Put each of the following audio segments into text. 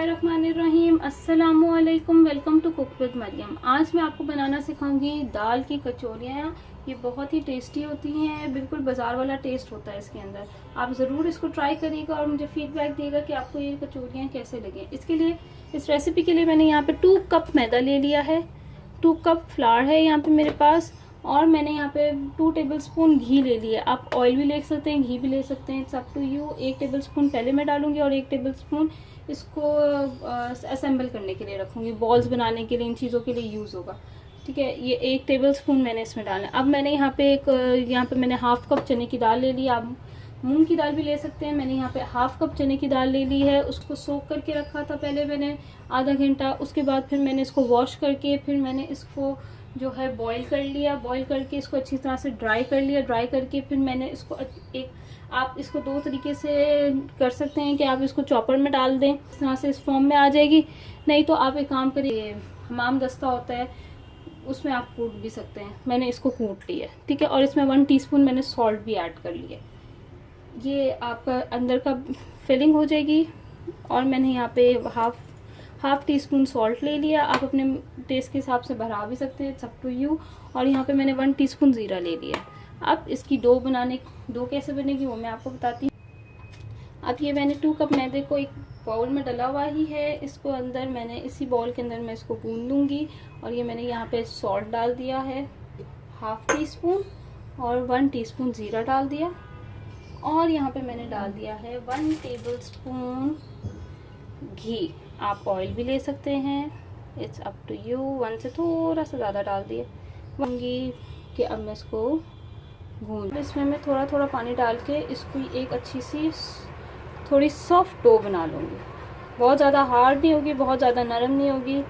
बिस्मिल्लाहिर्रहमानिर्रहीम। अस्सलामुअलैकुम। Welcome to cook with Maryam. आज मैं आपको बनाना सिखाऊंगी दाल की कचौरियाँ। ये बहुत ही टेस्टी होती हैं, बिल्कुल बाजार वाला टेस्ट होता है इसके अंदर। आप ज़रूर इसको ट्राई करिएगा और मुझे फीडबैक दिएगा कि आपको ये कचौरियाँ कैसे लगे। इसके लिए, इस रेसिपी के लिए मैंने यहाँ पे 2 कप मैदा ले लिया है, 2 कप फ्लावर है यहाँ पे मेरे पास, और मैंने यहाँ पे 2 टेबलस्पून घी ले लिया। आप ऑयल भी ले सकते हैं, घी भी ले सकते हैं, it's up to you. 1 tablespoon पहले मैं डालूंगी और 1 टेबलस्पून इसको असेंबल करने के लिए रखूंगी, बॉल्स बनाने के लिए, इन चीज़ों के लिए यूज़ होगा। ठीक है, ये 1 टेबलस्पून मैंने इसमें डाला। अब मैंने यहाँ पे मैंने हाफ कप चने की दाल ले ली। आप मूंग की दाल भी ले सकते हैं। मैंने यहाँ पे हाफ कप चने की दाल ले ली है, उसको सोक करके रखा था पहले मैंने आधा घंटा। उसके बाद फिर मैंने इसको वॉश करके फिर मैंने इसको जो है बॉईल कर लिया। बॉईल करके इसको अच्छी तरह से ड्राई कर लिया। ड्राई करके फिर मैंने इसको आप इसको 2 तरीके से कर सकते हैं कि आप इसको चॉपर में डाल दें, इस तरह से इस फॉर्म में आ जाएगी। नहीं तो आप एक काम करिए, हमाम दस्ता होता है उसमें आप कूट भी सकते हैं। मैंने इसको कूट लिया, ठीक है। और इसमें 1 टीस्पून मैंने सॉल्ट भी ऐड कर लिया। ये आपका अंदर का फिलिंग हो जाएगी। और मैंने यहाँ पे हाफ टी स्पून सॉल्ट ले लिया। आप अपने टेस्ट के हिसाब से बढ़ा भी सकते हैं, इट्स अप टू यू। और यहाँ पे मैंने 1 टीस्पून ज़ीरा ले लिया। अब इसकी डो कैसे बनेगी वो मैं आपको बताती हूँ। अब ये मैंने 2 कप मैदे को एक बाउल में डला हुआ ही है, इसको अंदर मैंने इसी बाउल के अंदर मैं इसको गूंद लूँगी। और ये मैंने यहाँ पे सॉल्ट डाल दिया है हाफ टी स्पून, और 1 टीस्पून ज़ीरा डाल दिया। और यहाँ पे मैंने डाल दिया है 1 टेबल स्पून घी। आप ऑयल भी ले सकते हैं, इट्स अप टू यू। 1 से थोड़ा सा ज़्यादा डाल दिए घी कि अब मैं इसको भून। इसमें मैं थोड़ा थोड़ा पानी डाल के इसको एक अच्छी सी थोड़ी सॉफ्ट डो बना लूँगी। बहुत ज़्यादा हार्ड नहीं होगी, बहुत ज़्यादा नरम नहीं होगी।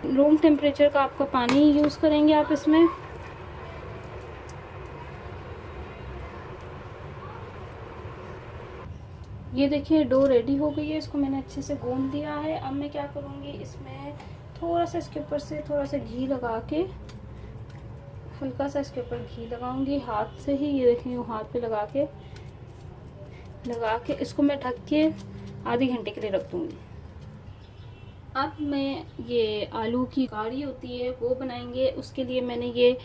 रूम टेम्परेचर का आपका पानी यूज़ करेंगे आप इसमें। ये देखिए डो रेडी हो गई है, इसको मैंने अच्छे से गूंद दिया है। अब मैं क्या करूँगी, इसमें थोड़ा सा इसके ऊपर से थोड़ा सा घी लगा के, हल्का सा इसके ऊपर घी लगाऊंगी हाथ से ही। ये देखिए हाथ पे लगा के इसको मैं ढक के आधे घंटे के लिए रख दूँगी। अब मैं ये आलू की कड़ी होती है वो बनाएंगे। उसके लिए मैंने ये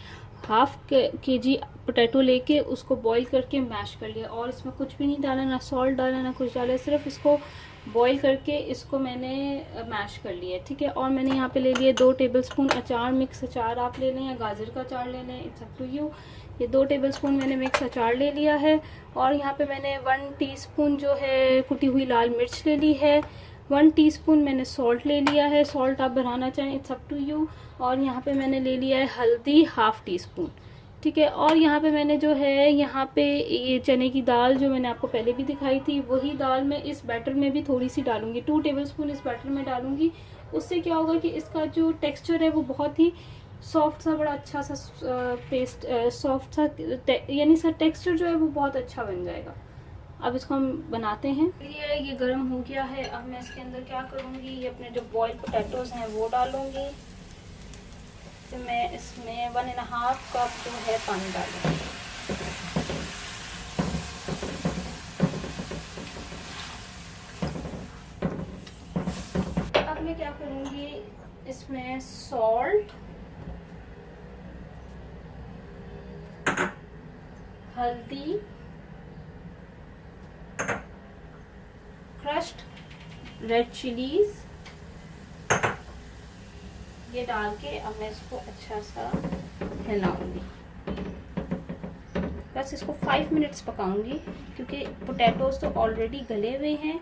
हाफ के जी पोटैटो लेके उसको बॉईल करके मैश कर लिया। और इसमें कुछ भी नहीं डाला, ना सॉल्ट डाला ना कुछ डाला, सिर्फ इसको बॉईल करके इसको मैंने मैश कर लिया, ठीक है। और मैंने यहाँ पे ले लिए 2 टेबलस्पून अचार, मिक्स अचार आप ले लें या गाजर का अचार ले लें, इट्स अप टू यू। ये 2 टेबलस्पून मैंने मिक्स अचार ले लिया है। और यहाँ पे मैंने 1 टीस्पून जो है कुटी हुई लाल मिर्च ले ली है। 1 टीस्पून मैंने सॉल्ट ले लिया है, सॉल्ट आप बढ़ाना चाहें, इट्स अप टू यू। और यहाँ पे मैंने ले लिया है हल्दी हाफ टी स्पून, ठीक है। और यहाँ पे मैंने जो है यहाँ पे ये चने की दाल जो मैंने आपको पहले भी दिखाई थी, वही दाल मैं इस बैटर में भी थोड़ी सी डालूंगी। 2 टेबलस्पून इस बैटर में डालूंगी। उससे क्या होगा कि इसका जो टेक्सचर है वो बहुत ही सॉफ्ट सा, बड़ा अच्छा सा पेस्ट, सॉफ्ट सा यानी सा टेक्सचर जो है वो बहुत अच्छा बन जाएगा। अब इसको हम बनाते हैं। ये गर्म हो गया है। अब मैं इसके अंदर क्या करूँगी, ये अपने जो बॉइल्ड पोटैटोज हैं वो डालूंगी। तो मैं इसमें 1.5 कप जो है पानी डालूंगी। अब मैं क्या करूँगी, इसमें सॉल्ट, हल्दी, क्रश्ड रेड चिलीज, ये डाल के अब मैं इसको अच्छा सा हिलाऊंगी। बस इसको 5 मिनट्स पकाऊंगी क्योंकि पोटैटोज तो ऑलरेडी गले हुए हैं।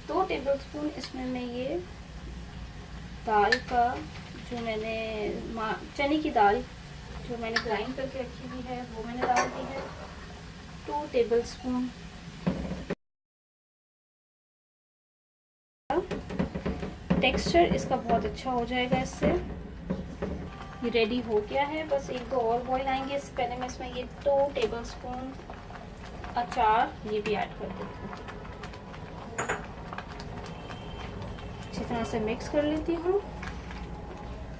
दो टेबलस्पून इसमें मैं ये दाल का जो मैंने चने की दाल जो मैंने ग्राइंड करके रखी हुई है वो मैंने डाल दी है। 2 टेबलस्पून टेक्सचर इसका बहुत अच्छा हो जाएगा इससे। ये रेडी हो गया है, बस एक दो और बॉईल आएंगे। इससे पहले मैं इसमें ये 2 टेबलस्पून अचार ये भी ऐड कर देती हूँ। अच्छी तरह से मिक्स कर लेती हूँ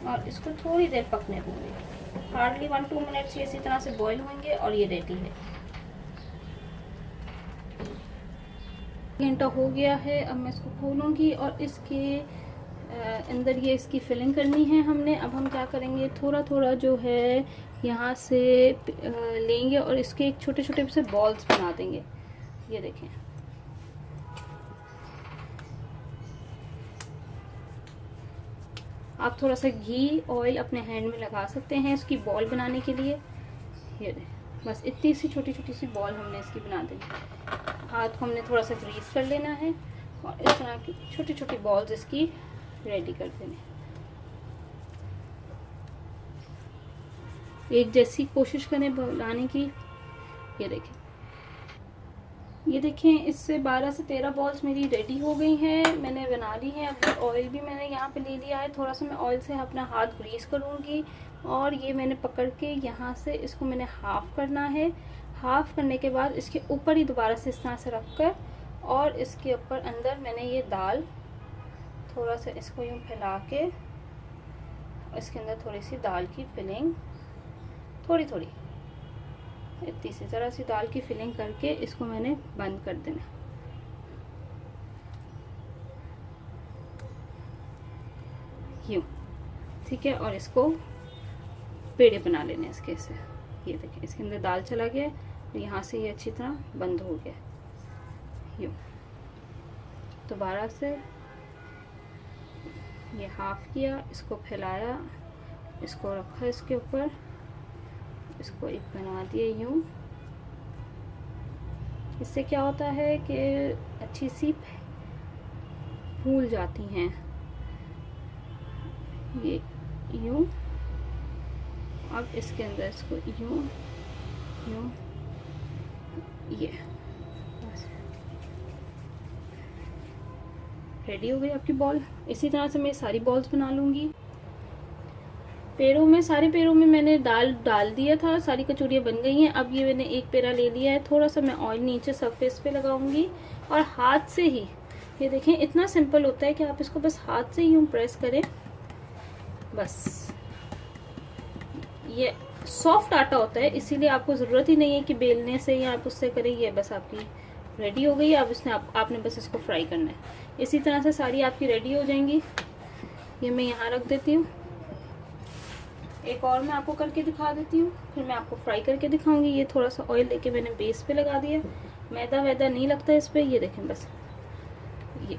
और इसको थोड़ी देर पकने दूँगी। हार्डली 1-2 मिनट्स ये इसी तरह से बॉईल होंगे और ये रेडी है। घंटा हो गया है, अब मैं इसको खोलूँगी और इसके अंदर ये इसकी फिलिंग करनी है हमने। अब हम क्या करेंगे, थोड़ा थोड़ा जो है यहाँ से लेंगे और इसके एक छोटे छोटे से बॉल्स बना देंगे। ये देखें, आप थोड़ा सा घी ऑयल अपने हैंड में लगा सकते हैं इसकी बॉल बनाने के लिए। ये देखें, बस इतनी सी छोटी छोटी सी बॉल हमने इसकी बना देनी। हाथ को हमने थोड़ा सा ग्रीस कर लेना है और इस तरह की छोटी छोटी बॉल्स इसकी रेडी कर देने। एक जैसी कोशिश करें बनाने की। ये देखें इससे 12 से 13 बॉल्स मेरी रेडी हो गई हैं, मैंने बना ली हैं। अब ऑयल भी मैंने यहाँ पे ले लिया है, थोड़ा सा मैं ऑयल से अपना हाथ ग्रीस करूँगी और ये मैंने पकड़ के यहाँ से इसको मैंने हाफ करना है। हाफ करने के बाद इसके ऊपर ही दोबारा से इस तरह से रख कर और इसके ऊपर अंदर मैंने ये दाल थोड़ा सा इसको यूँ फैला के इसके अंदर थोड़ी सी दाल की फिलिंग थोड़ी थोड़ी इतनी सी तरह सी दाल की फिलिंग करके इसको मैंने बंद कर देना। यूँ, ठीक है। और इसको पेड़े बना लेने इसके से। ये देखिए इसके अंदर दाल चला गया और यहाँ से ये अच्छी तरह बंद हो गया। यूँ दोबारा से ये हाफ किया, इसको फैलाया, इसको रखा इसके ऊपर, इसको एक बना दिए यूँ। इससे क्या होता है कि अच्छी सी फूल जाती हैं। ये यूँ, अब इसके अंदर इसको यूँ यूँ, ये बस रेडी हो गई आपकी बॉल। इसी तरह से मैं सारी बॉल्स बना लूँगी। पेड़ों में, सारे पेड़ों में मैंने दाल डाल दिया था, सारी कचौरियाँ बन गई हैं। अब ये मैंने एक पेड़ा ले लिया है, थोड़ा सा मैं ऑयल नीचे सरफेस पे लगाऊंगी और हाथ से ही, ये देखें इतना सिंपल होता है कि आप इसको बस हाथ से यूँ प्रेस करें। बस ये सॉफ्ट आटा होता है, इसीलिए आपको ज़रूरत ही नहीं है कि बेलने से या आप उससे करें। ये बस आपकी रेडी हो गई है। अब इसने आपने बस इसको फ्राई करना है। इसी तरह से सारी आपकी रेडी हो जाएंगी। ये मैं यहाँ रख देती हूँ। एक और मैं आपको करके दिखा देती हूँ, फिर मैं आपको फ्राई करके दिखाऊंगी। ये थोड़ा सा ऑयल लेके मैंने बेस पे लगा दिया, मैदा वैदा नहीं लगता इस पे। ये देखें बस ये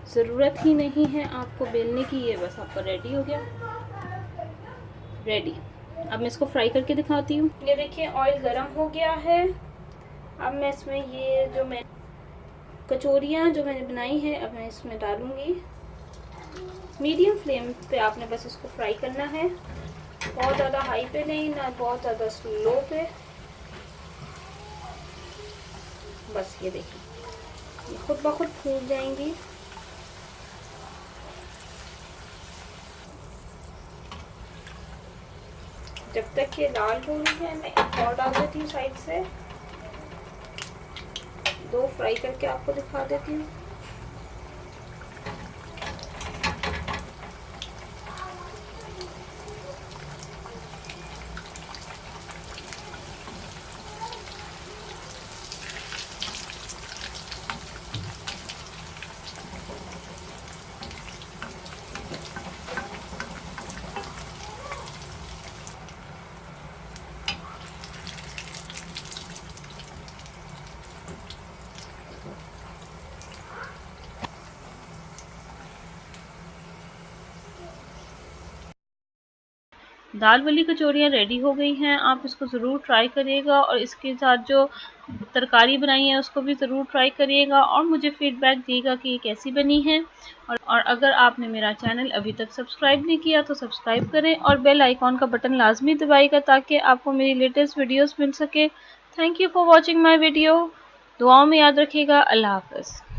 ज़रूरत ही नहीं है आपको बेलने की। ये बस आपका रेडी हो गया, रेडी। अब मैं इसको फ्राई करके दिखाती हूँ। ये देखिए ऑयल गरम हो गया है। अब मैं इसमें ये जो मैं कचौरियाँ जो मैंने बनाई है अब मैं इसमें डालूंगी। मीडियम फ्लेम पे आपने बस इसको फ्राई करना है, बहुत ज़्यादा हाई पे नहीं, ना बहुत ज़्यादा स्लो पे। बस ये देखिए ये खुद ब खुद फूल जाएंगी। जब तक ये लाल हो रही है मैं एक और डाल देती हूँ साइड से। 2 फ्राई करके आपको दिखा देती हूँ। दाल वाली कचौरियाँ रेडी हो गई हैं। आप इसको ज़रूर ट्राई करिएगा और इसके साथ जो तरकारी बनाई है उसको भी ज़रूर ट्राई करिएगा और मुझे फीडबैक दिएगा कि ये कैसी बनी है। और अगर आपने मेरा चैनल अभी तक सब्सक्राइब नहीं किया तो सब्सक्राइब करें और बेल आइकॉन का बटन लाजमी दबाइएगा ताकि आपको मेरी लेटेस्ट वीडियोस मिल सके। Thank you for watching my video. दुआओं में याद रखिएगा। अल्लाह हाफ़िज़।